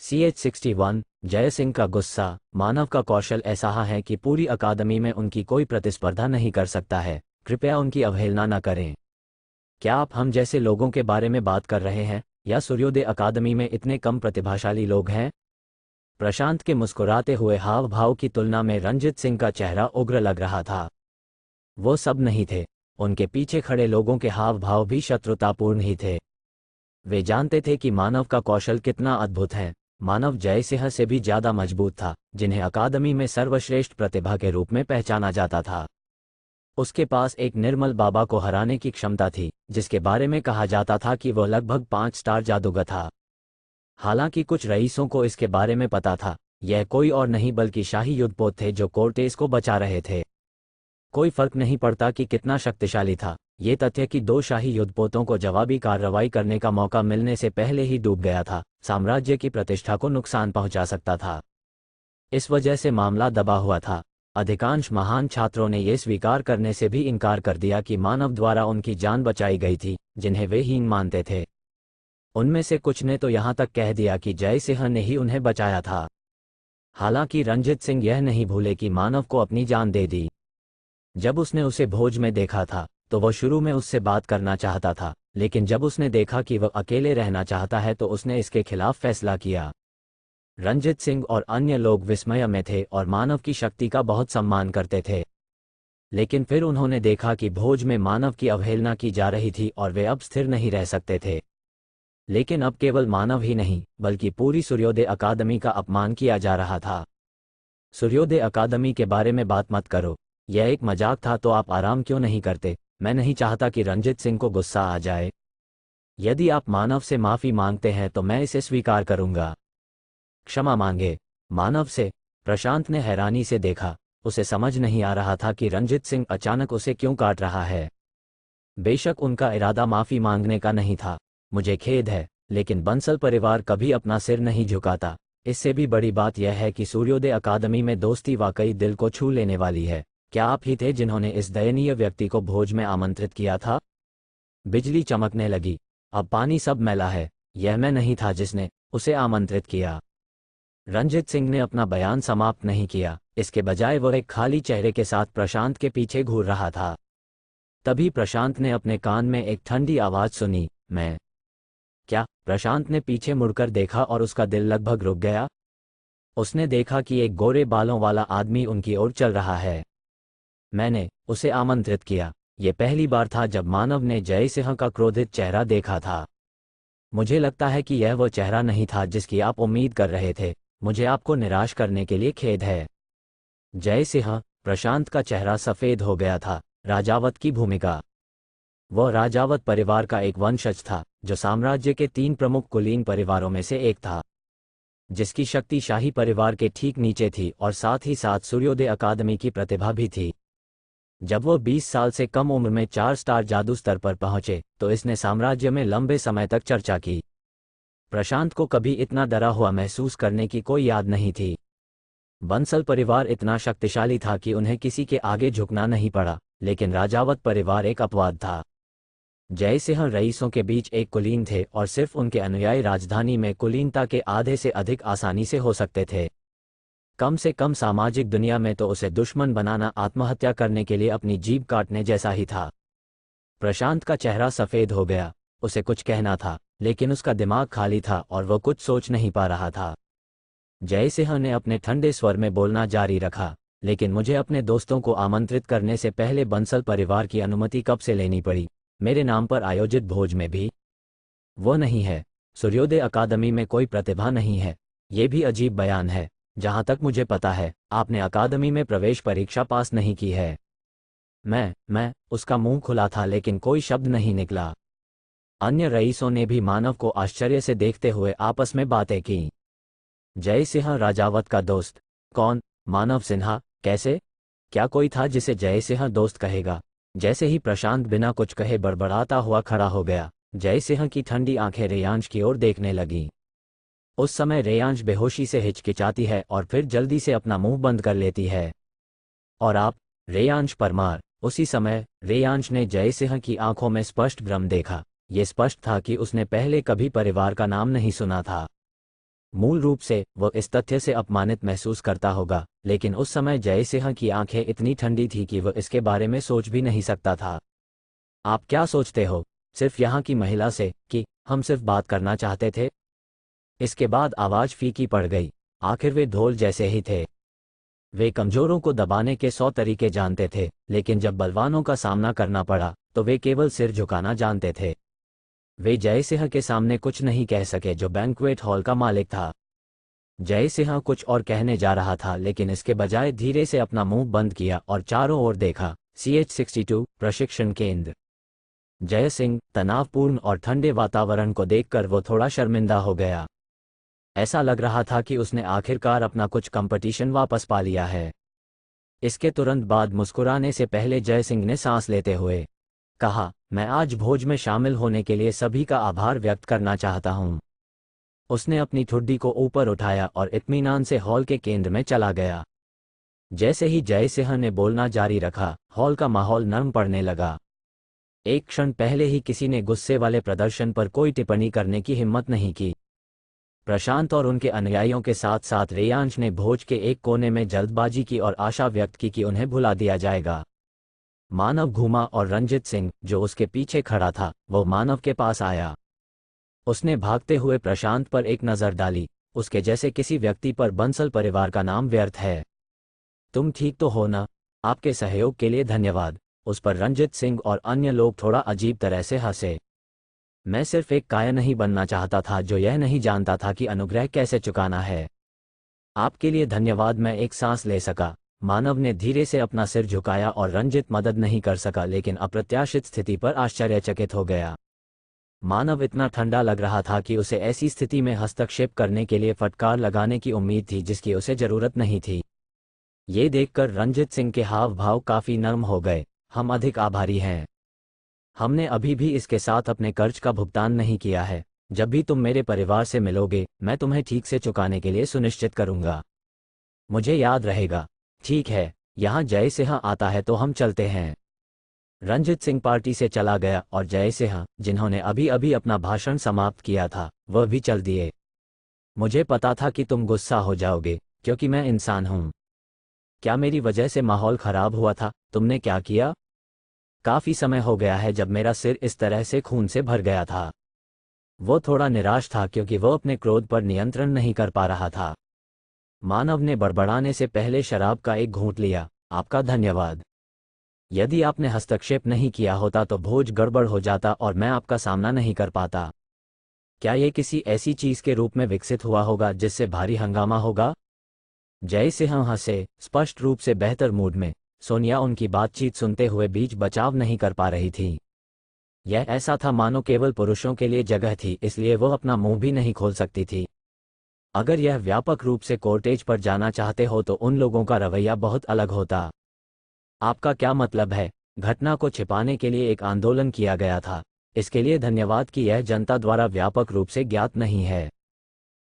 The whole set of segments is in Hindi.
CH-61 जय सिंह का गुस्सा। मानव का कौशल ऐसा है कि पूरी अकादमी में उनकी कोई प्रतिस्पर्धा नहीं कर सकता है। कृपया उनकी अवहेलना न करें। क्या आप हम जैसे लोगों के बारे में बात कर रहे हैं, या सूर्योदय अकादमी में इतने कम प्रतिभाशाली लोग हैं? प्रशांत के मुस्कुराते हुए हाव भाव की तुलना में रंजित सिंह का चेहरा उग्र लग रहा था। वो सब नहीं थे। उनके पीछे खड़े लोगों के हाव भाव भी शत्रुतापूर्ण ही थे। वे जानते थे कि मानव का कौशल कितना अद्भुत है। मानव जयसिंह से भी ज्यादा मजबूत था, जिन्हें अकादमी में सर्वश्रेष्ठ प्रतिभा के रूप में पहचाना जाता था। उसके पास एक निर्मल बाबा को हराने की क्षमता थी, जिसके बारे में कहा जाता था कि वह लगभग 5 स्टार जादूगर था। हालांकि कुछ रईसों को इसके बारे में पता था। यह कोई और नहीं बल्कि शाही युद्धपोत थे जो कोर्टेस को बचा रहे थे। कोई फर्क नहीं पड़ता कि कितना शक्तिशाली था, ये तथ्य कि 2 शाही युद्धपोतों को जवाबी कार्रवाई करने का मौका मिलने से पहले ही डूब गया था, साम्राज्य की प्रतिष्ठा को नुकसान पहुंचा सकता था। इस वजह से मामला दबा हुआ था। अधिकांश महान छात्रों ने यह स्वीकार करने से भी इनकार कर दिया कि मानव द्वारा उनकी जान बचाई गई थी, जिन्हें वे हीन मानते थे। उनमें से कुछ ने तो यहाँ तक कह दिया कि जयसिंह ने ही उन्हें बचाया था। हालांकि रंजित सिंह यह नहीं भूले कि मानव को अपनी जान दे दी। जब उसने उसे भोज में देखा था, तो वह शुरू में उससे बात करना चाहता था, लेकिन जब उसने देखा कि वह अकेले रहना चाहता है तो उसने इसके खिलाफ फैसला किया। रंजित सिंह और अन्य लोग विस्मय में थे और मानव की शक्ति का बहुत सम्मान करते थे। लेकिन फिर उन्होंने देखा कि भोज में मानव की अवहेलना की जा रही थी और वे अब स्थिर नहीं रह सकते थे। लेकिन अब केवल मानव ही नहीं, बल्कि पूरी सूर्योदय अकादमी का अपमान किया जा रहा था। सूर्योदय अकादमी के बारे में बात मत करो, यह एक मजाक था। तो आप आराम क्यों नहीं करते? मैं नहीं चाहता कि रंजित सिंह को गुस्सा आ जाए। यदि आप मानव से माफी मांगते हैं तो मैं इसे स्वीकार करूंगा। क्षमा मांगे? मानव से? प्रशांत ने हैरानी से देखा। उसे समझ नहीं आ रहा था कि रंजित सिंह अचानक उसे क्यों काट रहा है। बेशक उनका इरादा माफी मांगने का नहीं था। मुझे खेद है, लेकिन बंसल परिवार कभी अपना सिर नहीं झुकाता। इससे भी बड़ी बात यह है कि सूर्योदय अकादमी में दोस्ती वाकई दिल को छू लेने वाली है। क्या आप ही थे जिन्होंने इस दयनीय व्यक्ति को भोज में आमंत्रित किया था? बिजली चमकने लगी। अब पानी सब मैला है। यह मैं नहीं था जिसने उसे आमंत्रित किया। रंजित सिंह ने अपना बयान समाप्त नहीं किया। इसके बजाय वह एक खाली चेहरे के साथ प्रशांत के पीछे घूर रहा था। तभी प्रशांत ने अपने कान में एक ठंडी आवाज सुनी, मैं। क्या? प्रशांत ने पीछे मुड़कर देखा और उसका दिल लगभग रुक गया। उसने देखा कि एक गोरे बालों वाला आदमी उनकी ओर चल रहा है। मैंने उसे आमंत्रित किया। यह पहली बार था जब मानव ने जयसिंह का क्रोधित चेहरा देखा था। मुझे लगता है कि यह वो चेहरा नहीं था जिसकी आप उम्मीद कर रहे थे। मुझे आपको निराश करने के लिए खेद है। जयसिंह। प्रशांत का चेहरा सफेद हो गया था। राजावत की भूमिका। वह राजावत परिवार का एक वंशज था, जो साम्राज्य के 3 प्रमुख कुलीन परिवारों में से एक था, जिसकी शक्ति शाही परिवार के ठीक नीचे थी और साथ ही साथ सूर्योदय अकादमी की प्रतिभा भी थी। जब वो 20 साल से कम उम्र में 4 स्टार जादू स्तर पर पहुंचे, तो इसने साम्राज्य में लंबे समय तक चर्चा की। प्रशांत को कभी इतना डरा हुआ महसूस करने की कोई याद नहीं थी। बंसल परिवार इतना शक्तिशाली था कि उन्हें किसी के आगे झुकना नहीं पड़ा, लेकिन राजावत परिवार एक अपवाद था। जयसिंह रईसों के बीच एक कुलीन थे और सिर्फ उनके अनुयायी राजधानी में कुलीनता के आधे से अधिक आसानी से हो सकते थे। कम से कम सामाजिक दुनिया में तो उसे दुश्मन बनाना आत्महत्या करने के लिए अपनी जीभ काटने जैसा ही था। प्रशांत का चेहरा सफेद हो गया। उसे कुछ कहना था, लेकिन उसका दिमाग खाली था और वह कुछ सोच नहीं पा रहा था। जयसिंह ने अपने ठंडे स्वर में बोलना जारी रखा, लेकिन मुझे अपने दोस्तों को आमंत्रित करने से पहले बंसल परिवार की अनुमति कब से लेनी पड़ी? मेरे नाम पर आयोजित भोज में भी? वो नहीं है। सूर्योदय अकादमी में कोई प्रतिभा नहीं है। ये भी अजीब बयान है। जहां तक मुझे पता है, आपने अकादमी में प्रवेश परीक्षा पास नहीं की है। मैं उसका मुंह खुला था लेकिन कोई शब्द नहीं निकला। अन्य रईसों ने भी मानव को आश्चर्य से देखते हुए आपस में बातें की। जयसिंह राजावत का दोस्त? कौन? मानव सिन्हा? कैसे? क्या कोई था जिसे जयसिंह दोस्त कहेगा? जैसे ही प्रशांत बिना कुछ कहे बड़बड़ाता हुआ खड़ा हो गया, जयसिंह की ठंडी आंखें रेयांश की ओर देखने लगीं। उस समय रेयांश बेहोशी से हिचकिचाती है और फिर जल्दी से अपना मुंह बंद कर लेती है। और आप? रेयांश परमार। उसी समय रेयांश ने जयसिंह की आंखों में स्पष्ट भ्रम देखा। ये स्पष्ट था कि उसने पहले कभी परिवार का नाम नहीं सुना था। मूल रूप से वो इस तथ्य से अपमानित महसूस करता होगा, लेकिन उस समय जय सिंह की आंखें इतनी ठंडी थी कि वो इसके बारे में सोच भी नहीं सकता था। आप क्या सोचते हो, सिर्फ यहाँ की महिला से, कि हम सिर्फ बात करना चाहते थे? इसके बाद आवाज फीकी पड़ गई। आखिर वे ढोल जैसे ही थे। वे कमजोरों को दबाने के 100 तरीके जानते थे, लेकिन जब बलवानों का सामना करना पड़ा तो वे केवल सिर झुकाना जानते थे। वे जय सिंह के सामने कुछ नहीं कह सके, जो बैंक्वेट हॉल का मालिक था। जय सिंह कुछ और कहने जा रहा था, लेकिन इसके बजाय धीरे से अपना मुंह बंद किया और चारों ओर देखा। CH-62 प्रशिक्षण केंद्र। जय सिंह, तनावपूर्ण और ठंडे वातावरण को देखकर वो थोड़ा शर्मिंदा हो गया। ऐसा लग रहा था कि उसने आखिरकार अपना कुछ कंपटीशन वापस पा लिया है। इसके तुरंत बाद मुस्कुराने से पहले जय सिंह ने सांस लेते हुए कहा, मैं आज भोज में शामिल होने के लिए सभी का आभार व्यक्त करना चाहता हूं। उसने अपनी ठुड्डी को ऊपर उठाया और इत्मीनान से हॉल के केंद्र में चला गया। जैसे ही जय सिंह ने बोलना जारी रखा, हॉल का माहौल नरम पड़ने लगा। एक क्षण पहले ही किसी ने गुस्से वाले प्रदर्शन पर कोई टिप्पणी करने की हिम्मत नहीं की। प्रशांत और उनके अनुयायियों के साथ साथ रेयांश ने भोज के एक कोने में जल्दबाजी की और आशा व्यक्त की कि उन्हें भुला दिया जाएगा। मानव घूमा और रंजित सिंह, जो उसके पीछे खड़ा था, वो मानव के पास आया। उसने भागते हुए प्रशांत पर एक नज़र डाली। उसके जैसे किसी व्यक्ति पर बंसल परिवार का नाम व्यर्थ है। तुम ठीक तो हो ना? आपके सहयोग के लिए धन्यवाद। उस पर रंजित सिंह और अन्य लोग थोड़ा अजीब तरह से हंसे। मैं सिर्फ एक काया नहीं बनना चाहता था जो यह नहीं जानता था कि अनुग्रह कैसे चुकाना है। आपके लिए धन्यवाद। मैं एक सांस ले सका। मानव ने धीरे से अपना सिर झुकाया और रंजित मदद नहीं कर सका, लेकिन अप्रत्याशित स्थिति पर आश्चर्यचकित हो गया। मानव इतना ठंडा लग रहा था कि उसे ऐसी स्थिति में हस्तक्षेप करने के लिए फटकार लगाने की उम्मीद थी जिसकी उसे जरूरत नहीं थी। ये देखकर रंजित सिंह के हाव भाव काफी नर्म हो गए। हम अधिक आभारी हैं। हमने अभी भी इसके साथ अपने कर्ज का भुगतान नहीं किया है। जब भी तुम मेरे परिवार से मिलोगे, मैं तुम्हें ठीक से चुकाने के लिए सुनिश्चित करूंगा। मुझे याद रहेगा। ठीक है, यहाँ जय सिंह आता है तो हम चलते हैं। रंजित सिंह पार्टी से चला गया और जय सिंह, जिन्होंने अभी अभी अपना भाषण समाप्त किया था, वह भी चल दिए। मुझे पता था कि तुम गुस्सा हो जाओगे, क्योंकि मैं इंसान हूं। क्या मेरी वजह से माहौल खराब हुआ था? तुमने क्या किया? काफी समय हो गया है जब मेरा सिर इस तरह से खून से भर गया था। वो थोड़ा निराश था क्योंकि वो अपने क्रोध पर नियंत्रण नहीं कर पा रहा था। मानव ने बड़बड़ाने से पहले शराब का एक घूंट लिया। आपका धन्यवाद। यदि आपने हस्तक्षेप नहीं किया होता तो भोज गड़बड़ हो जाता और मैं आपका सामना नहीं कर पाता। क्या ये किसी ऐसी चीज के रूप में विकसित हुआ होगा जिससे भारी हंगामा होगा? जय सिंह हंसे, स्पष्ट रूप से बेहतर मूड में। सोनिया उनकी बातचीत सुनते हुए बीच बचाव नहीं कर पा रही थी। यह ऐसा था मानो केवल पुरुषों के लिए जगह थी, इसलिए वो अपना मुंह भी नहीं खोल सकती थी। अगर यह व्यापक रूप से कॉर्टेज पर जाना चाहते हो तो उन लोगों का रवैया बहुत अलग होता। आपका क्या मतलब है? घटना को छिपाने के लिए एक आंदोलन किया गया था। इसके लिए धन्यवाद कि यह जनता द्वारा व्यापक रूप से ज्ञात नहीं है।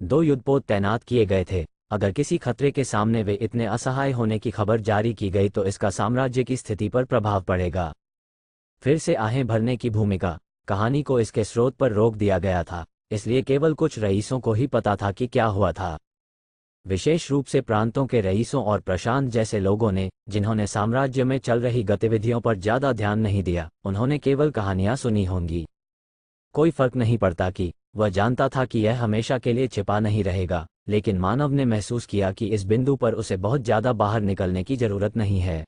2 युद्धपोत तैनात किए गए थे। अगर किसी खतरे के सामने वे इतने असहाय होने की खबर जारी की गई तो इसका साम्राज्य की स्थिति पर प्रभाव पड़ेगा। फिर से आहें भरने की भूमिका। कहानी को इसके स्रोत पर रोक दिया गया था, इसलिए केवल कुछ रईसों को ही पता था कि क्या हुआ था। विशेष रूप से प्रांतों के रईसों और प्रशांत जैसे लोगों ने, जिन्होंने साम्राज्य में चल रही गतिविधियों पर ज्यादा ध्यान नहीं दिया, उन्होंने केवल कहानियां सुनी होंगी। कोई फर्क नहीं पड़ता कि वह जानता था कि यह हमेशा के लिए छिपा नहीं रहेगा, लेकिन मानव ने महसूस किया कि इस बिंदु पर उसे बहुत ज्यादा बाहर निकलने की जरूरत नहीं है।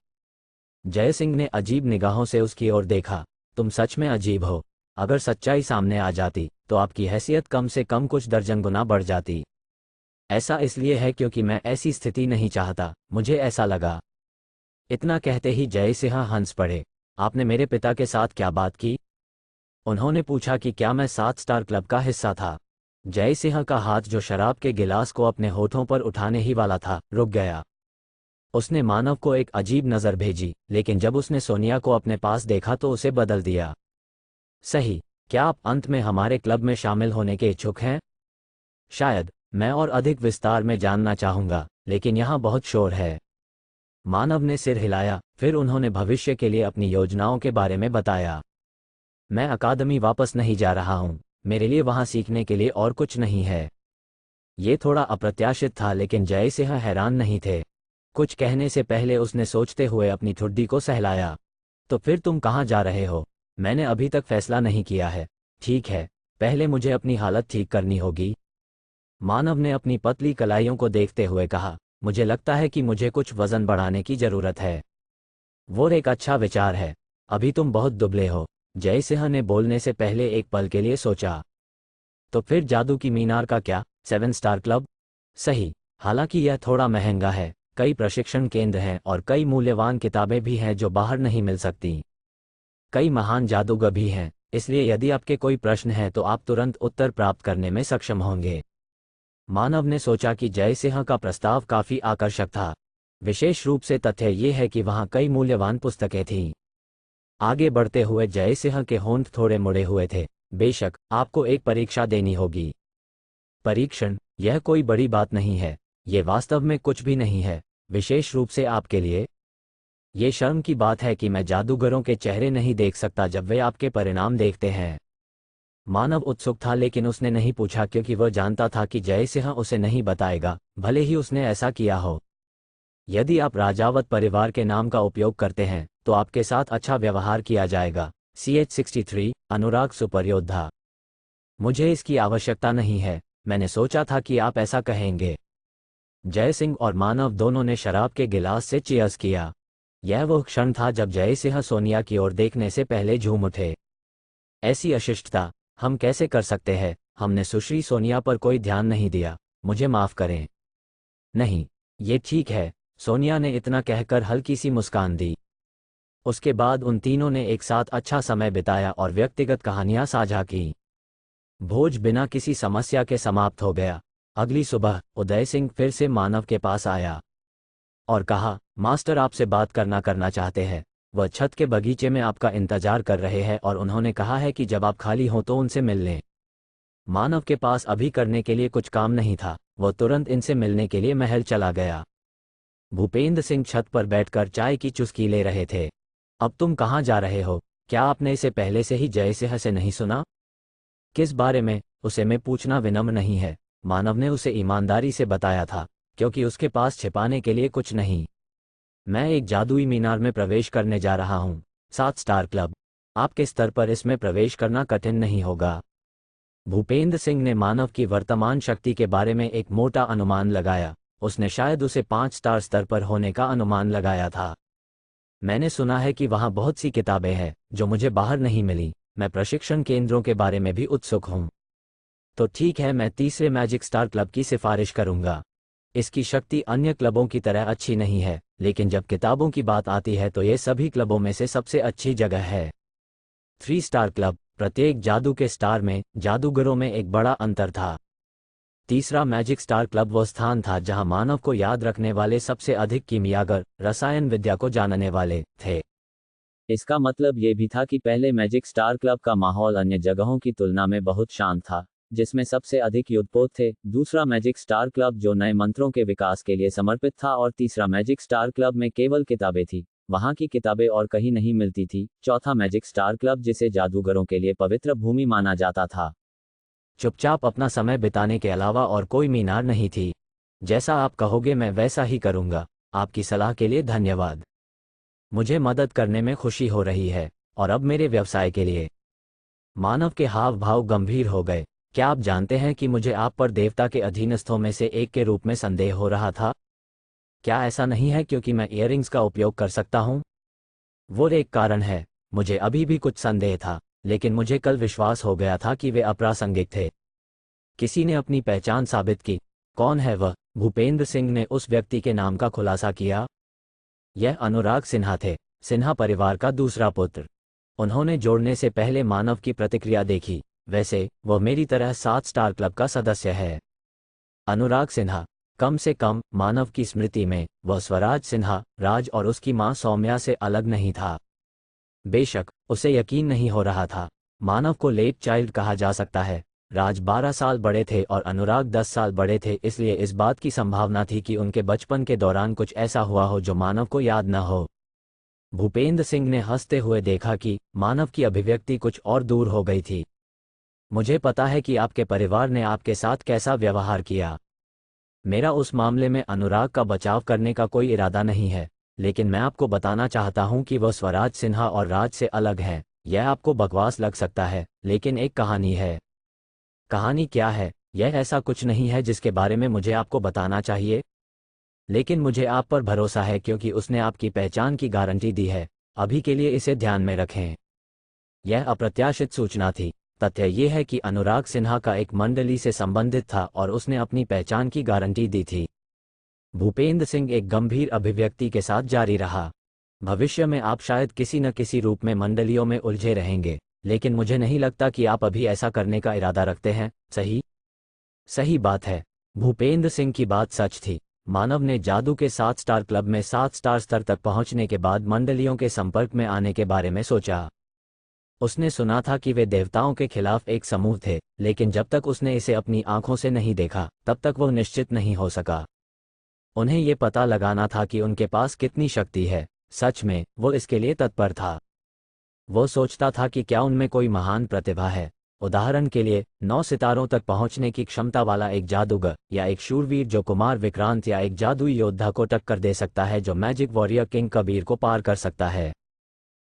जय सिंह ने अजीब निगाहों से उसकी ओर देखा। तुम सच में अजीब हो। अगर सच्चाई सामने आ जाती तो आपकी हैसियत कम से कम कुछ दर्जन गुना बढ़ जाती। ऐसा इसलिए है क्योंकि मैं ऐसी स्थिति नहीं चाहता, मुझे ऐसा लगा। इतना कहते ही जय सिंह हंस पड़े। आपने मेरे पिता के साथ क्या बात की? उन्होंने पूछा कि क्या मैं 7 स्टार क्लब का हिस्सा था। जय सिंह का हाथ, जो शराब के गिलास को अपने होठों पर उठाने ही वाला था, रुक गया। उसने मानव को एक अजीब नज़र भेजी, लेकिन जब उसने सोनिया को अपने पास देखा तो उसे बदल दिया। सही, क्या आप अंत में हमारे क्लब में शामिल होने के इच्छुक हैं? शायद। मैं और अधिक विस्तार में जानना चाहूंगा, लेकिन यहाँ बहुत शोर है। मानव ने सिर हिलाया, फिर उन्होंने भविष्य के लिए अपनी योजनाओं के बारे में बताया। मैं अकादमी वापस नहीं जा रहा हूँ। मेरे लिए वहाँ सीखने के लिए और कुछ नहीं है। ये थोड़ा अप्रत्याशित था, लेकिन जय सिंह हैरान नहीं थे। कुछ कहने से पहले उसने सोचते हुए अपनी ठुड्डी को सहलाया। तो फिर तुम कहाँ जा रहे हो? मैंने अभी तक फैसला नहीं किया है। ठीक है, पहले मुझे अपनी हालत ठीक करनी होगी। मानव ने अपनी पतली कलाइयों को देखते हुए कहा, मुझे लगता है कि मुझे कुछ वजन बढ़ाने की जरूरत है। वो एक अच्छा विचार है। अभी तुम बहुत दुबले हो। जय सिंह ने बोलने से पहले एक पल के लिए सोचा। तो फिर जादू की मीनार का क्या? 7 स्टार क्लब? सही। हालांकि यह थोड़ा महंगा है, कई प्रशिक्षण केंद्र हैं और कई मूल्यवान किताबें भी हैं जो बाहर नहीं मिल सकती। कई महान जादूगर भी हैं, इसलिए यदि आपके कोई प्रश्न है तो आप तुरंत उत्तर प्राप्त करने में सक्षम होंगे। मानव ने सोचा कि जय सिंह का प्रस्ताव काफी आकर्षक था। विशेष रूप से तथ्य ये है कि वहां कई मूल्यवान पुस्तकें थीं। आगे बढ़ते हुए जय सिंह के होंठ थोड़े मुड़े हुए थे। बेशक, आपको एक परीक्षा देनी होगी। परीक्षण? यह कोई बड़ी बात नहीं है। ये वास्तव में कुछ भी नहीं है, विशेष रूप से आपके लिए। ये शर्म की बात है कि मैं जादूगरों के चेहरे नहीं देख सकता जब वे आपके परिणाम देखते हैं। मानव उत्सुक था, लेकिन उसने नहीं पूछा क्योंकि वह जानता था कि जय सिंह उसे नहीं बताएगा, भले ही उसने ऐसा किया हो। यदि आप राजावत परिवार के नाम का उपयोग करते हैं तो आपके साथ अच्छा व्यवहार किया जाएगा। CH-63 अनुराग सुपर योद्धा। मुझे इसकी आवश्यकता नहीं है, मैंने सोचा था कि आप ऐसा कहेंगे। जय सिंह और मानव दोनों ने शराब के गिलास से चीयर्स किया। यह वो क्षण था जब जय सिंह सोनिया की ओर देखने से पहले झूम उठे। ऐसी अशिष्टता हम कैसे कर सकते हैं? हमने सुश्री सोनिया पर कोई ध्यान नहीं दिया, मुझे माफ करें। नहीं, ये ठीक है, सोनिया ने इतना कहकर हल्की सी मुस्कान दी। उसके बाद उन तीनों ने एक साथ अच्छा समय बिताया और व्यक्तिगत कहानियां साझा की। भोज बिना किसी समस्या के समाप्त हो गया। अगली सुबह उदय सिंह फिर से मानव के पास आया और कहा, मास्टर आपसे बात करना चाहते हैं। वह छत के बगीचे में आपका इंतजार कर रहे हैं और उन्होंने कहा है कि जब आप खाली हों तो उनसे मिल लें। मानव के पास अभी करने के लिए कुछ काम नहीं था, वह तुरंत इनसे मिलने के लिए महल चला गया। भूपेंद्र सिंह छत पर बैठकर चाय की चुस्की ले रहे थे। अब तुम कहाँ जा रहे हो? क्या आपने इसे पहले से ही जय सिंह से नहीं सुना? किस बारे में? उसे मैं पूछना विनम्र नहीं है। मानव ने उसे ईमानदारी से बताया था, क्योंकि उसके पास छिपाने के लिए कुछ नहीं। मैं एक जादुई मीनार में प्रवेश करने जा रहा हूँ, 7 स्टार क्लब। आपके स्तर पर इसमें प्रवेश करना कठिन नहीं होगा। भूपेंद्र सिंह ने मानव की वर्तमान शक्ति के बारे में एक मोटा अनुमान लगाया। उसने शायद उसे 5 स्टार स्तर पर होने का अनुमान लगाया था। मैंने सुना है कि वहाँ बहुत सी किताबें हैं जो मुझे बाहर नहीं मिली। मैं प्रशिक्षण केंद्रों के बारे में भी उत्सुक हूँ। तो ठीक है, मैं तीसरे मैजिक स्टार क्लब की सिफारिश करूंगा। इसकी शक्ति अन्य क्लबों की तरह अच्छी नहीं है, लेकिन जब किताबों की बात आती है तो ये सभी क्लबों में से सबसे अच्छी जगह है। 3 स्टार क्लब। प्रत्येक जादू के स्टार में जादूगरों में एक बड़ा अंतर था। तीसरा मैजिक स्टार क्लब वो स्थान था जहां मानव को याद रखने वाले सबसे अधिक कीमियागर, रसायन विद्या को जानने वाले थे। इसका मतलब ये भी था कि पहले मैजिक स्टार क्लब का माहौल अन्य जगहों की तुलना में बहुत शांत था, जिसमें सबसे अधिक युद्धपोत थे। दूसरा मैजिक स्टार क्लब जो नए मंत्रों के विकास के लिए समर्पित था, और तीसरा मैजिक स्टार क्लब में केवल किताबें थी। वहां की किताबें और कहीं नहीं मिलती थी। चौथा मैजिक स्टार क्लब जिसे जादूगरों के लिए पवित्र भूमि माना जाता था। चुपचाप अपना समय बिताने के अलावा और कोई मीनार नहीं थी। जैसा आप कहोगे मैं वैसा ही करूंगा। आपकी सलाह के लिए धन्यवाद। मुझे मदद करने में खुशी हो रही है, और अब मेरे व्यवसाय के लिए। मानव के हाव भाव गंभीर हो गए। क्या आप जानते हैं कि मुझे आप पर देवता के अधीनस्थों में से एक के रूप में संदेह हो रहा था? क्या ऐसा नहीं है क्योंकि मैं इयररिंग्स का उपयोग कर सकता हूं? वो एक कारण है। मुझे अभी भी कुछ संदेह था, लेकिन मुझे कल विश्वास हो गया था कि वे अप्रासंगिक थे। किसी ने अपनी पहचान साबित की। कौन है वह? भूपेंद्र सिंह ने उस व्यक्ति के नाम का खुलासा किया। यह अनुराग सिन्हा थे, सिन्हा परिवार का दूसरा पुत्र। उन्होंने जोड़ने से पहले मानव की प्रतिक्रिया देखी। वैसे वह मेरी तरह 7 स्टार क्लब का सदस्य है। अनुराग सिन्हा। कम से कम मानव की स्मृति में वह स्वराज सिन्हा, राज और उसकी मां सौम्या से अलग नहीं था। बेशक उसे यकीन नहीं हो रहा था। मानव को लेट चाइल्ड कहा जा सकता है। राज 12 साल बड़े थे और अनुराग 10 साल बड़े थे, इसलिए इस बात की संभावना थी कि उनके बचपन के दौरान कुछ ऐसा हुआ हो जो मानव को याद न हो। भूपेंद्र सिंह ने हंसते हुए देखा कि मानव की अभिव्यक्ति कुछ और दूर हो गई थी। मुझे पता है कि आपके परिवार ने आपके साथ कैसा व्यवहार किया। मेरा उस मामले में अनुराग का बचाव करने का कोई इरादा नहीं है, लेकिन मैं आपको बताना चाहता हूं कि वह स्वराज सिन्हा और राज से अलग हैं। यह आपको बकवास लग सकता है, लेकिन एक कहानी है। कहानी क्या है? यह ऐसा कुछ नहीं है जिसके बारे में मुझे आपको बताना चाहिए, लेकिन मुझे आप पर भरोसा है क्योंकि उसने आपकी पहचान की गारंटी दी है। अभी के लिए इसे ध्यान में रखें। यह अप्रत्याशित सूचना थी। तथ्य यह है कि अनुराग सिन्हा का एक मंडली से संबंधित था और उसने अपनी पहचान की गारंटी दी थी। भूपेंद्र सिंह एक गंभीर अभिव्यक्ति के साथ जारी रहा। भविष्य में आप शायद किसी न किसी रूप में मंडलियों में उलझे रहेंगे, लेकिन मुझे नहीं लगता कि आप अभी ऐसा करने का इरादा रखते हैं, सही? सही बात है। भूपेंद्र सिंह की बात सच थी। मानव ने जादू के 7 स्टार क्लब में 7 स्टार स्तर तक पहुंचने के बाद मंडलियों के संपर्क में आने के बारे में सोचा। उसने सुना था कि वे देवताओं के खिलाफ एक समूह थे, लेकिन जब तक उसने इसे अपनी आंखों से नहीं देखा तब तक वह निश्चित नहीं हो सका। उन्हें ये पता लगाना था कि उनके पास कितनी शक्ति है। सच में वो इसके लिए तत्पर था। वो सोचता था कि क्या उनमें कोई महान प्रतिभा है। उदाहरण के लिए 9 सितारों तक पहुंचने की क्षमता वाला एक जादूगर, या एक शूरवीर जो कुमार विक्रांत, या एक जादुई योद्धा को टक्कर दे सकता है जो मैजिक वॉरियर किंग कबीर को पार कर सकता है।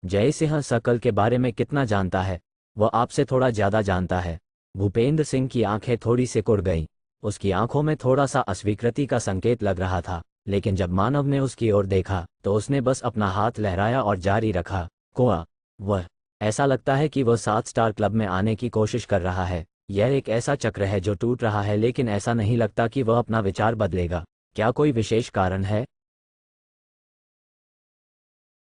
जय सिंह सकल के बारे में कितना जानता है? वह आपसे थोड़ा ज्यादा जानता है। भूपेंद्र सिंह की आंखें थोड़ी सिकुड़ गईं। उसकी आंखों में थोड़ा सा अस्वीकृति का संकेत लग रहा था, लेकिन जब मानव ने उसकी ओर देखा तो उसने बस अपना हाथ लहराया और जारी रखा, कोआ। वह ऐसा लगता है कि वह 7 स्टार क्लब में आने की कोशिश कर रहा है। यह एक ऐसा चक्र है जो टूट रहा है, लेकिन ऐसा नहीं लगता कि वह अपना विचार बदलेगा। क्या कोई विशेष कारण है?